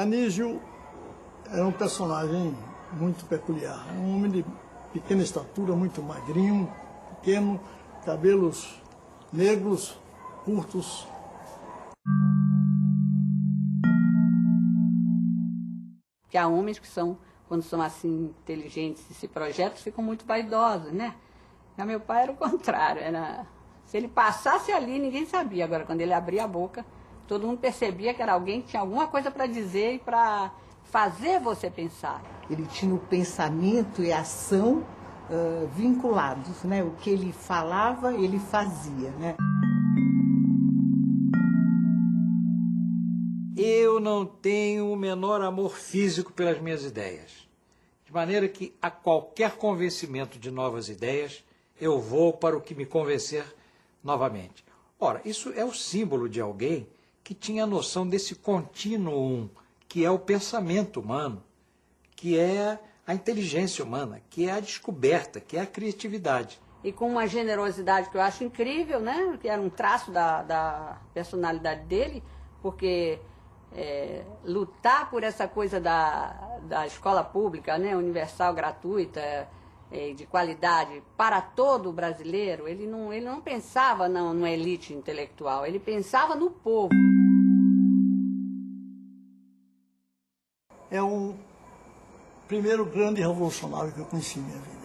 Anísio era um personagem muito peculiar. Um homem de pequena estatura, muito magrinho, pequeno, cabelos negros, curtos. Que há homens que são, quando são assim inteligentes e se projetam, ficam muito vaidosos, né? Já meu pai era o contrário, se ele passasse ali, ninguém sabia. Agora, quando ele abria a boca, todo mundo percebia que era alguém que tinha alguma coisa para dizer e para fazer você pensar. Ele tinha o pensamento e a ação vinculados, né? O que ele falava, ele fazia, né? Eu não tenho o menor amor físico pelas minhas ideias. De maneira que, a qualquer convencimento de novas ideias, eu vou para o que me convencer novamente. Ora, isso é o símbolo de alguém que tinha a noção desse contínuo, que é o pensamento humano, que é a inteligência humana, que é a descoberta, que é a criatividade. E com uma generosidade que eu acho incrível, né? Que era um traço da personalidade dele, porque lutar por essa coisa da escola pública, né? Universal, gratuita, de qualidade para todo o brasileiro, ele não pensava numa elite intelectual, ele pensava no povo. É o primeiro grande revolucionário que eu conheci na minha vida.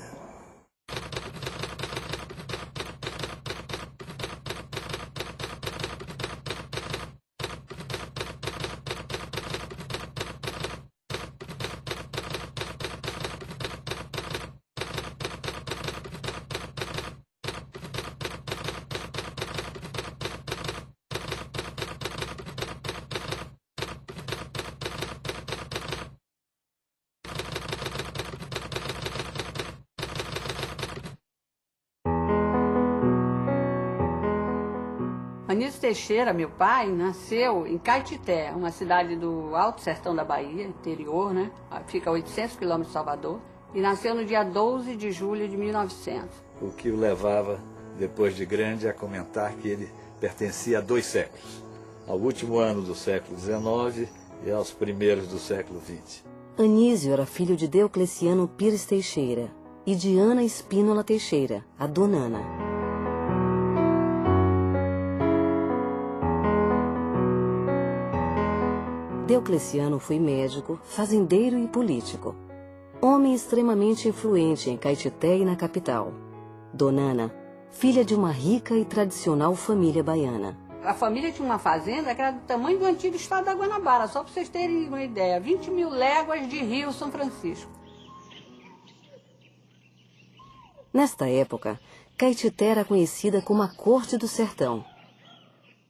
Anísio Teixeira, meu pai, nasceu em Caetité, uma cidade do Alto Sertão da Bahia, interior, né? Fica a 800 quilômetros de Salvador, e nasceu no dia 12 de julho de 1900. O que o levava, depois de grande, a comentar que ele pertencia a 2 séculos, ao último ano do século XIX e aos primeiros do século XX. Anísio era filho de Deocleciano Pires Teixeira e de Ana Espínola Teixeira, a Dona Ana. Deocleciano foi médico, fazendeiro e político. Homem extremamente influente em Caetité e na capital. Dona Ana, filha de uma rica e tradicional família baiana. A família tinha uma fazenda que era do tamanho do antigo estado da Guanabara, só para vocês terem uma ideia, 20 mil léguas de Rio São Francisco. Nesta época, Caetité era conhecida como a Corte do Sertão.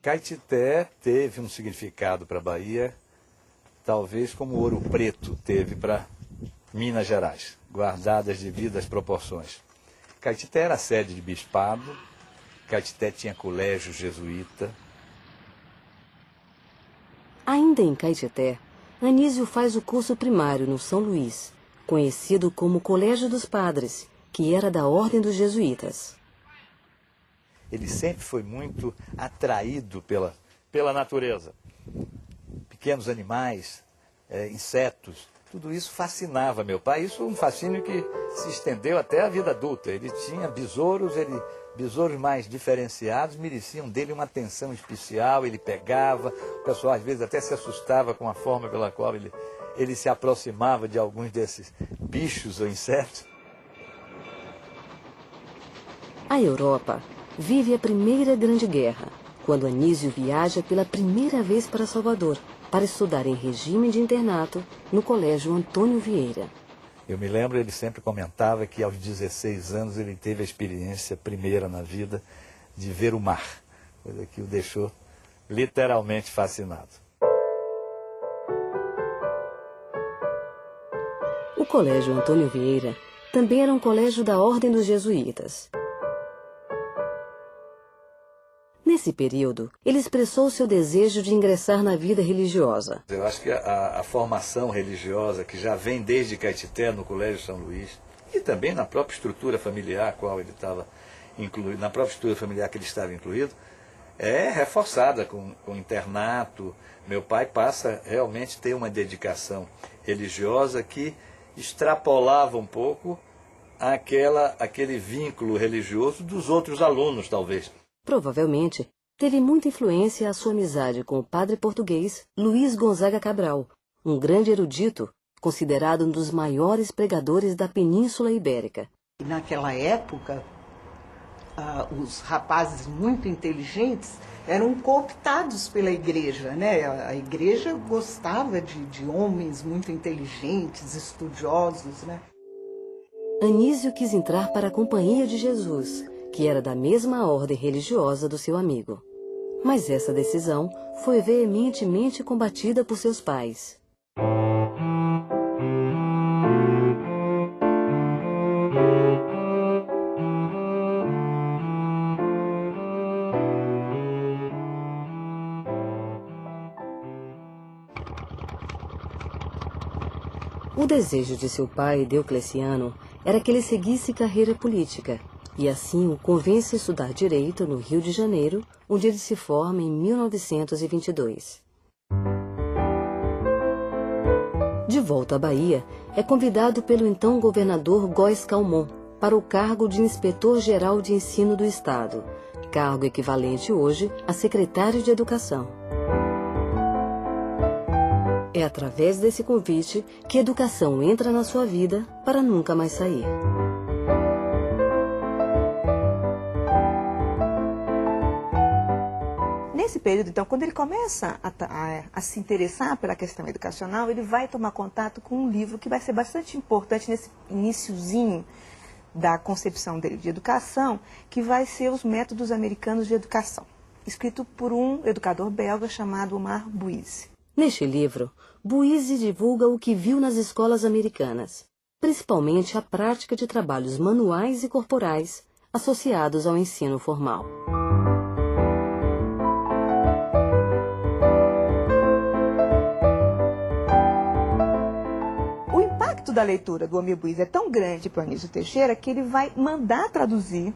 Caetité teve um significado para a Bahia, talvez como Ouro Preto teve para Minas Gerais, guardadas devidas proporções. Caetité era sede de bispado, Caetité tinha colégio jesuíta. Ainda em Caetité, Anísio faz o curso primário no São Luís, conhecido como Colégio dos Padres, que era da Ordem dos Jesuítas. Ele sempre foi muito atraído pela natureza. Pequenos animais, insetos, tudo isso fascinava meu pai. Isso é um fascínio que se estendeu até a vida adulta. Ele tinha besouros, besouros mais diferenciados, mereciam dele uma atenção especial, ele pegava, o pessoal às vezes até se assustava com a forma pela qual ele se aproximava de alguns desses bichos ou insetos. A Europa vive a Primeira Grande Guerra, quando Anísio viaja pela primeira vez para Salvador, para estudar em regime de internato no Colégio Antônio Vieira. Eu me lembro, ele sempre comentava que aos 16 anos ele teve a experiência primeira na vida de ver o mar, coisa que o deixou literalmente fascinado. O Colégio Antônio Vieira também era um colégio da Ordem dos Jesuítas. Nesse período, ele expressou seu desejo de ingressar na vida religiosa. Eu acho que a formação religiosa, que já vem desde Caetité, no Colégio São Luís, e também na própria estrutura familiar a qual ele estava incluído, na própria estrutura familiar que ele estava incluído, é reforçada com internato. Meu pai passa realmente a ter uma dedicação religiosa que extrapolava um pouco aquele vínculo religioso dos outros alunos, talvez. Provavelmente, teve muita influência a sua amizade com o padre português Luiz Gonzaga Cabral, um grande erudito, considerado um dos maiores pregadores da Península Ibérica. Naquela época, os rapazes muito inteligentes eram cooptados pela igreja, né? A igreja gostava de homens muito inteligentes, estudiosos, né? Anísio quis entrar para a Companhia de Jesus, que era da mesma ordem religiosa do seu amigo. Mas essa decisão foi veementemente combatida por seus pais. O desejo de seu pai, Diocleciano, era que ele seguisse carreira política, e assim o convence a estudar Direito no Rio de Janeiro, onde ele se forma em 1922. De volta à Bahia, é convidado pelo então governador Góes Calmon para o cargo de Inspetor-Geral de Ensino do Estado, cargo equivalente hoje a secretário de Educação. É através desse convite que a educação entra na sua vida para nunca mais sair. Nesse período, então, quando ele começa a se interessar pela questão educacional, ele vai tomar contato com um livro que vai ser bastante importante nesse iniciozinho da concepção dele de educação, que vai ser Os Métodos Americanos de Educação, escrito por um educador belga chamado Omar Bouise. Neste livro, Bouise divulga o que viu nas escolas americanas, principalmente a prática de trabalhos manuais e corporais associados ao ensino formal. O impacto da leitura do Omar Bouise é tão grande para o Anísio Teixeira que ele vai mandar traduzir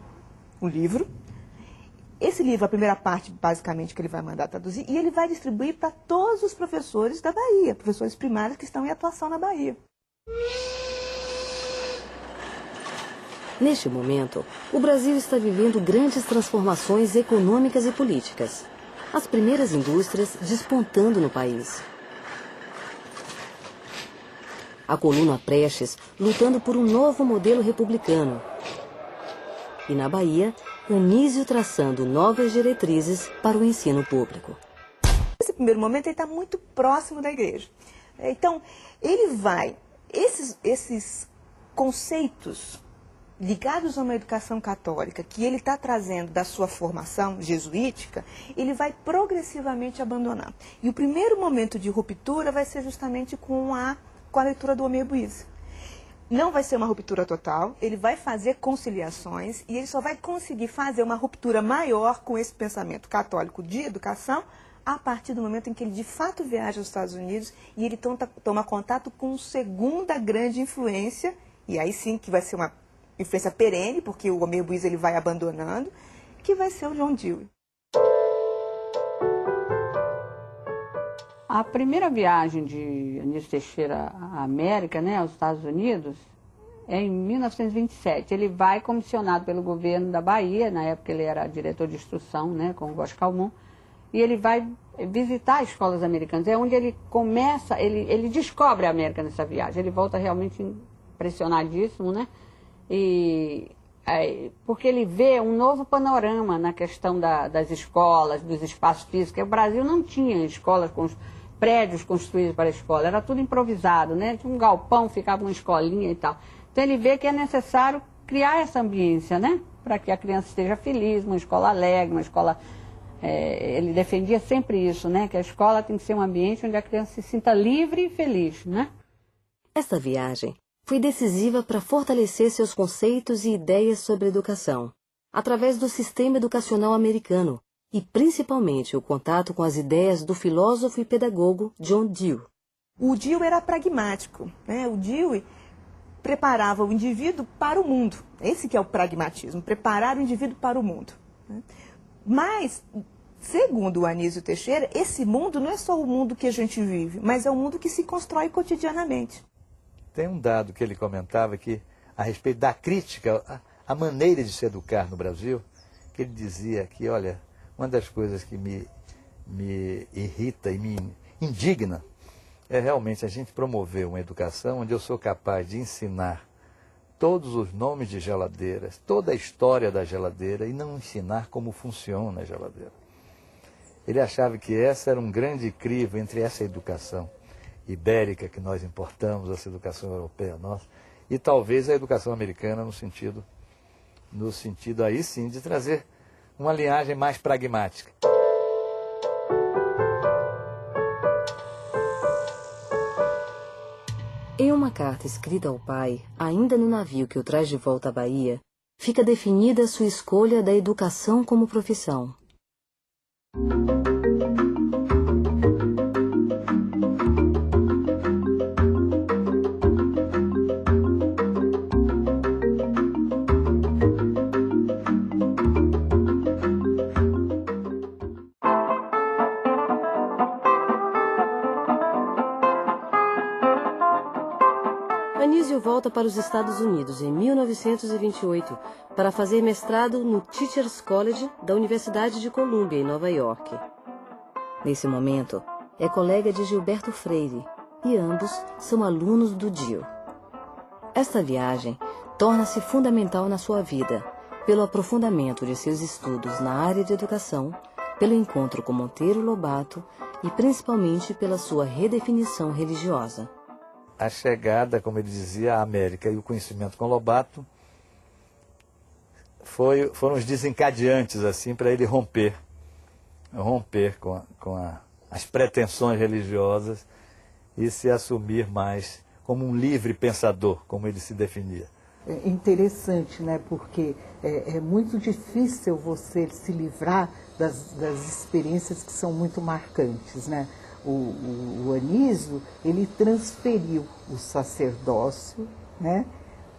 o livro. Esse livro, a primeira parte, basicamente, que ele vai mandar traduzir, e ele vai distribuir para todos os professores da Bahia, professores primários que estão em atuação na Bahia. Neste momento, o Brasil está vivendo grandes transformações econômicas e políticas. As primeiras indústrias despontando no país. A coluna Prestes lutando por um novo modelo republicano. E na Bahia, Anísio traçando novas diretrizes para o ensino público. Nesse primeiro momento, ele está muito próximo da igreja. Então, ele vai... Esses conceitos ligados a uma educação católica que ele está trazendo da sua formação jesuítica, ele vai progressivamente abandonar. E o primeiro momento de ruptura vai ser justamente com a leitura do Omar Bouise. Não vai ser uma ruptura total, ele vai fazer conciliações e ele só vai conseguir fazer uma ruptura maior com esse pensamento católico de educação a partir do momento em que ele de fato viaja aos Estados Unidos e ele toma contato com segunda grande influência, e aí sim que vai ser uma influência perene, porque o Omar Bouise ele vai abandonando, que vai ser o John Dewey. A primeira viagem de Anísio Teixeira à América, né, aos Estados Unidos, é em 1927. Ele vai comissionado pelo governo da Bahia, na época ele era diretor de instrução, né, com o Góes Calmon, e ele vai visitar escolas americanas. É onde ele começa, ele descobre a América nessa viagem. Ele volta realmente impressionadíssimo, né? Porque ele vê um novo panorama na questão das escolas, dos espaços físicos. O Brasil não tinha escolas com prédios construídos para a escola, era tudo improvisado, né? Tinha um galpão, ficava uma escolinha e tal. Então ele vê que é necessário criar essa ambiência, né? Para que a criança esteja feliz, uma escola alegre, uma escola... ele defendia sempre isso, né? Que a escola tem que ser um ambiente onde a criança se sinta livre e feliz, né? Esta viagem foi decisiva para fortalecer seus conceitos e ideias sobre educação, através do sistema educacional americano, e principalmente o contato com as ideias do filósofo e pedagogo John Dewey. O Dewey era pragmático, né? O Dewey preparava o indivíduo para o mundo. Esse que é o pragmatismo, preparar o indivíduo para o mundo, né? Mas Segundo o Anísio Teixeira, esse mundo não é só o mundo que a gente vive, mas é o mundo que se constrói cotidianamente. Tem um dado que ele comentava que, a respeito da crítica à maneira de se educar no Brasil, que ele dizia que, olha, uma das coisas que me irrita e me indigna é realmente a gente promover uma educação onde eu sou capaz de ensinar todos os nomes de geladeiras, toda a história da geladeira e não ensinar como funciona a geladeira. Ele achava que essa era um grande crivo entre essa educação ibérica que nós importamos, essa educação europeia nossa, e talvez a educação americana no sentido aí sim de trazer uma linhagem mais pragmática. Em uma carta escrita ao pai, ainda no navio que o traz de volta à Bahia, fica definida a sua escolha da educação como profissão. Anísio volta para os Estados Unidos em 1928 para fazer mestrado no Teachers College da Universidade de Columbia, em Nova York. Nesse momento, é colega de Gilberto Freire e ambos são alunos do DIU. Esta viagem torna-se fundamental na sua vida, pelo aprofundamento de seus estudos na área de educação, pelo encontro com Monteiro Lobato e principalmente pela sua redefinição religiosa. A chegada, como ele dizia, à América e o conhecimento com Lobato foram os desencadeantes assim para ele romper com as pretensões religiosas e se assumir mais como um livre pensador, como ele se definia. É interessante, né? Porque é muito difícil você se livrar das experiências que são muito marcantes, né? O Anísio, ele transferiu o sacerdócio, né,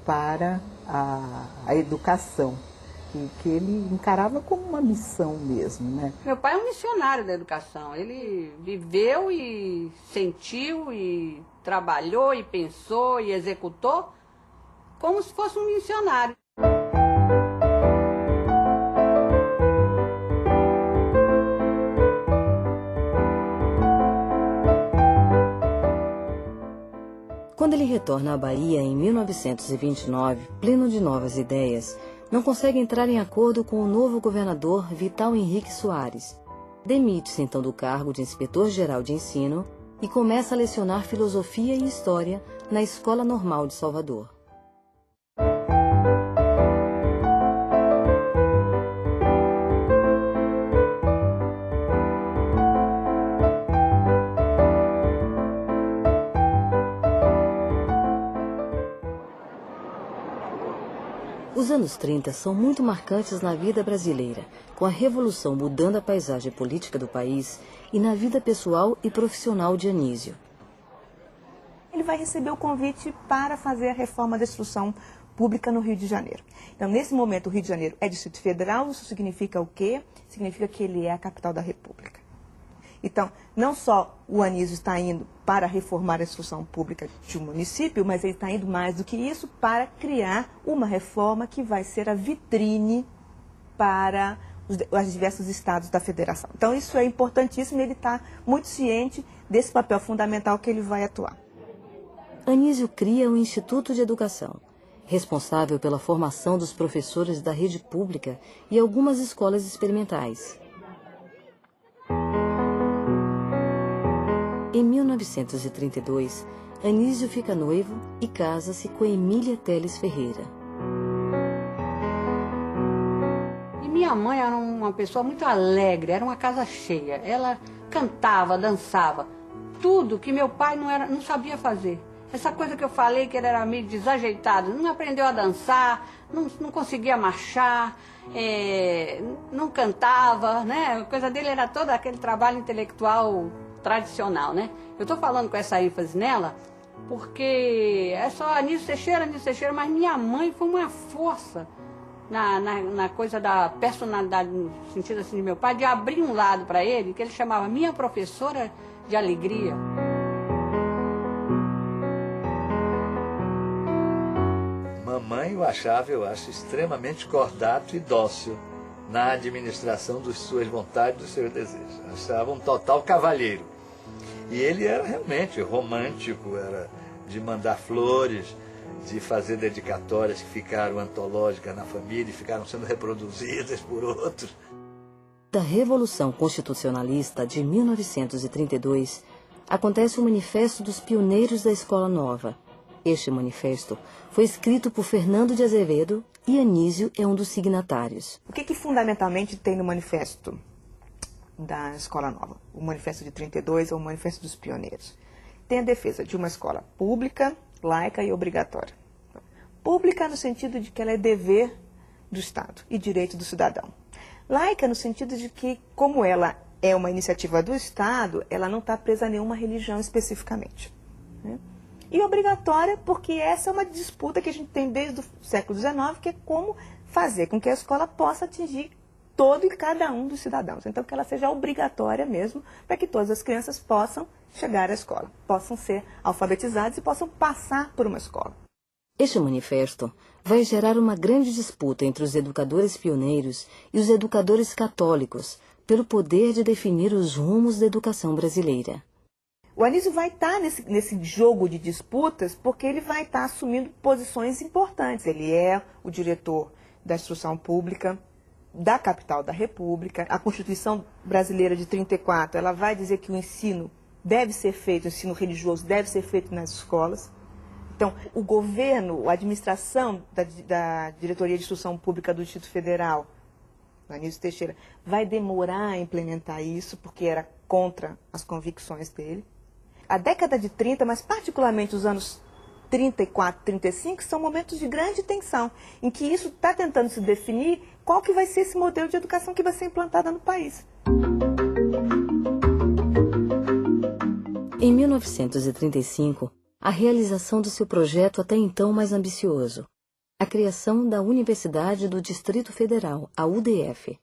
para a educação, que ele encarava como uma missão mesmo, né? Meu pai é um missionário da educação. Ele viveu e sentiu e trabalhou e pensou e executou como se fosse um missionário. Quando ele retorna à Bahia em 1929, pleno de novas ideias, não consegue entrar em acordo com o novo governador Vital Henrique Soares. Demite-se então do cargo de inspetor-geral de ensino e começa a lecionar filosofia e história na Escola Normal de Salvador. Os anos 30 são muito marcantes na vida brasileira, com a Revolução mudando a paisagem política do país e na vida pessoal e profissional de Anísio. Ele vai receber o convite para fazer a reforma da instrução pública no Rio de Janeiro. Então, nesse momento, o Rio de Janeiro é Distrito Federal, isso significa o quê? Significa que ele é a capital da República. Então, não só o Anísio está indo para reformar a instrução pública de um município, mas ele está indo mais do que isso para criar uma reforma que vai ser a vitrine para os diversos estados da federação. Então, isso é importantíssimo e ele está muito ciente desse papel fundamental que ele vai atuar. Anísio cria o Instituto de Educação, responsável pela formação dos professores da rede pública e algumas escolas experimentais. Em 1932, Anísio fica noivo e casa-se com Emília Teles Ferreira. E minha mãe era uma pessoa muito alegre, era uma casa cheia. Ela cantava, dançava, tudo que meu pai não sabia fazer. Essa coisa que eu falei que ele era meio desajeitado, não aprendeu a dançar, não conseguia marchar, não cantava, né? A coisa dele era todo aquele trabalho intelectual tradicional, né? Eu estou falando com essa ênfase nela porque é só Anísio Teixeira, mas minha mãe foi uma força na coisa da personalidade, no sentido assim de meu pai, de abrir um lado para ele, que ele chamava minha professora de alegria. Mamãe eu acho, extremamente cordato e dócil na administração das suas vontades, dos seus desejos. Achava um total cavalheiro. E ele era realmente romântico, era de mandar flores, de fazer dedicatórias que ficaram antológicas na família e ficaram sendo reproduzidas por outros. Da Revolução Constitucionalista de 1932, acontece o Manifesto dos Pioneiros da Escola Nova. Este manifesto foi escrito por Fernando de Azevedo e Anísio é um dos signatários. O que fundamentalmente tem no manifesto da Escola Nova? O manifesto de 32 é o Manifesto dos Pioneiros. Tem a defesa de uma escola pública, laica e obrigatória. Pública no sentido de que ela é dever do Estado e direito do cidadão. Laica no sentido de que, como ela é uma iniciativa do Estado, ela não está presa a nenhuma religião especificamente, né? E obrigatória porque essa é uma disputa que a gente tem desde o século XIX, que é como fazer com que a escola possa atingir todo e cada um dos cidadãos. Então, que ela seja obrigatória mesmo, para que todas as crianças possam chegar à escola, possam ser alfabetizadas e possam passar por uma escola. Este manifesto vai gerar uma grande disputa entre os educadores pioneiros e os educadores católicos pelo poder de definir os rumos da educação brasileira. O Anísio vai estar nesse jogo de disputas porque ele vai estar assumindo posições importantes. Ele é o diretor da instrução pública da capital da República. A Constituição brasileira de 34, ela vai dizer que o ensino deve ser feito, o ensino religioso deve ser feito nas escolas. Então, o governo, a administração da Diretoria de Instrução Pública do Distrito Federal, Anísio Teixeira, vai demorar a implementar isso porque era contra as convicções dele. A década de 30, mas particularmente os anos 34, 35, são momentos de grande tensão, em que isso está tentando se definir qual que vai ser esse modelo de educação que vai ser implantado no país. Em 1935, a realização do seu projeto até então mais ambicioso, a criação da Universidade do Distrito Federal, a UDF.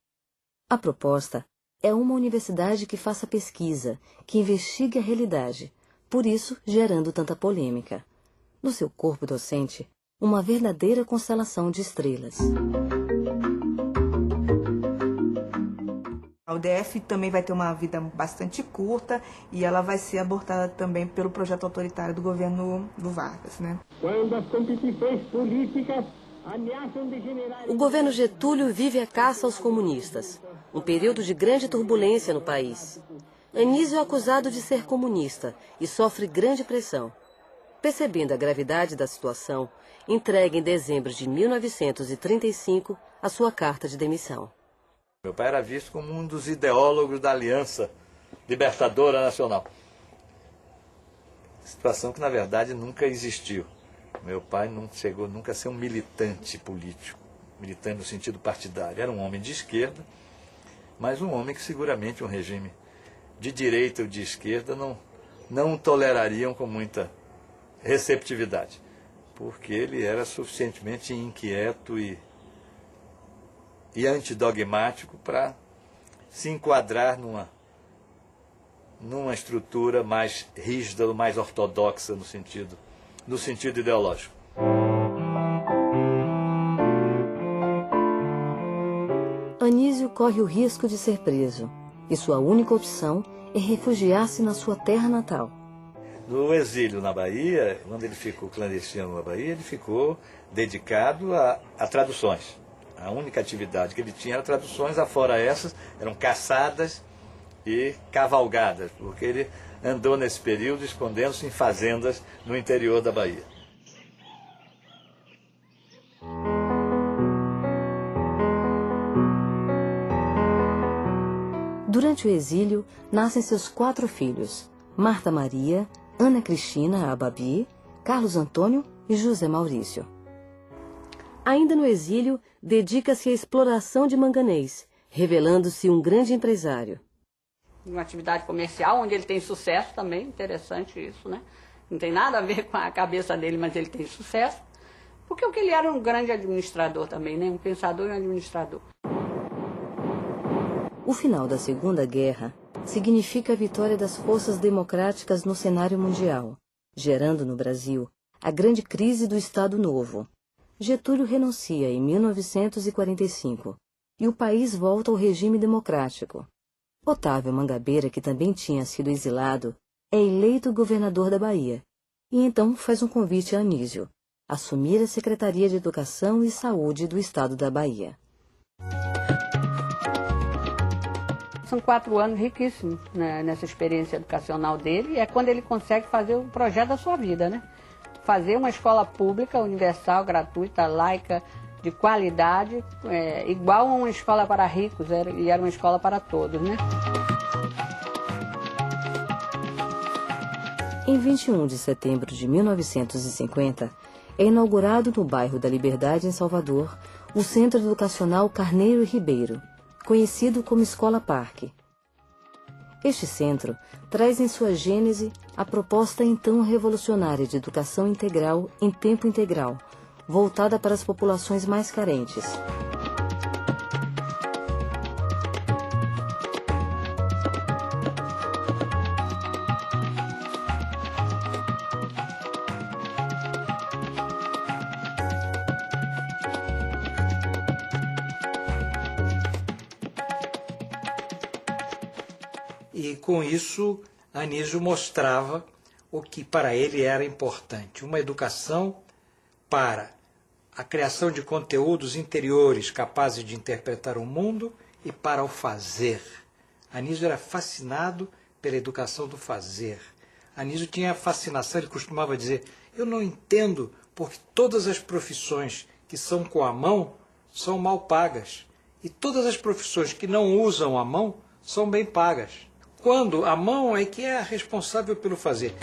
A proposta é uma universidade que faça pesquisa, que investigue a realidade, por isso gerando tanta polêmica. No seu corpo docente, uma verdadeira constelação de estrelas. A UDF também vai ter uma vida bastante curta e ela vai ser abortada também pelo projeto autoritário do governo do Vargas, né? Quando as competições políticas ameaçam degenerar... O governo Getúlio vive a caça aos comunistas, um período de grande turbulência no país. Anísio é acusado de ser comunista e sofre grande pressão. Percebendo a gravidade da situação, entrega em dezembro de 1935 a sua carta de demissão. Meu pai era visto como um dos ideólogos da Aliança Libertadora Nacional. Situação que, na verdade, nunca existiu. Meu pai não chegou nunca a ser um militante político, militante no sentido partidário. Era um homem de esquerda, mas um homem que seguramente um regime de direita ou de esquerda não tolerariam com muita receptividade, porque ele era suficientemente inquieto e antidogmático para se enquadrar numa estrutura mais rígida, mais ortodoxa no sentido ideológico. Anísio corre o risco de ser preso, e sua única opção é refugiar-se na sua terra natal. No exílio na Bahia, quando ele ficou clandestino na Bahia, ele ficou dedicado a traduções. A única atividade que ele tinha era traduções, afora essas, eram caçadas e cavalgadas, porque ele andou nesse período escondendo-se em fazendas no interior da Bahia. Durante o exílio, nascem seus 4 filhos, Marta Maria, Ana Cristina, a Babi, Carlos Antônio e José Maurício. Ainda no exílio, dedica-se à exploração de manganês, revelando-se um grande empresário. Uma atividade comercial onde ele tem sucesso também, interessante isso, né? Não tem nada a ver com a cabeça dele, mas ele tem sucesso. Porque ele era um grande administrador também, né? Um pensador e um administrador. O final da Segunda Guerra significa a vitória das forças democráticas no cenário mundial, gerando no Brasil a grande crise do Estado Novo. Getúlio renuncia em 1945 e o país volta ao regime democrático. Otávio Mangabeira, que também tinha sido exilado, é eleito governador da Bahia e então faz um convite a Anísio, assumir a Secretaria de Educação e Saúde do Estado da Bahia. São 4 anos riquíssimos, né, nessa experiência educacional dele, e é quando ele consegue fazer o projeto da sua vida, né? Fazer uma escola pública, universal, gratuita, laica, de qualidade, igual a uma escola para ricos, e era uma escola para todos, né? Em 21 de setembro de 1950, é inaugurado no bairro da Liberdade, em Salvador, o Centro Educacional Carneiro e Ribeiro, conhecido como Escola Parque. Este centro traz em sua gênese a proposta então revolucionária de educação integral em tempo integral, voltada para as populações mais carentes. E com isso, Anísio mostrava o que para ele era importante, uma educação para a criação de conteúdos interiores capazes de interpretar o mundo e para o fazer. Anísio era fascinado pela educação do fazer. Anísio tinha fascinação, ele costumava dizer, eu não entendo porque todas as profissões que são com a mão são mal pagas e todas as profissões que não usam a mão são bem pagas. Quando a mão é que é a responsável pelo fazer.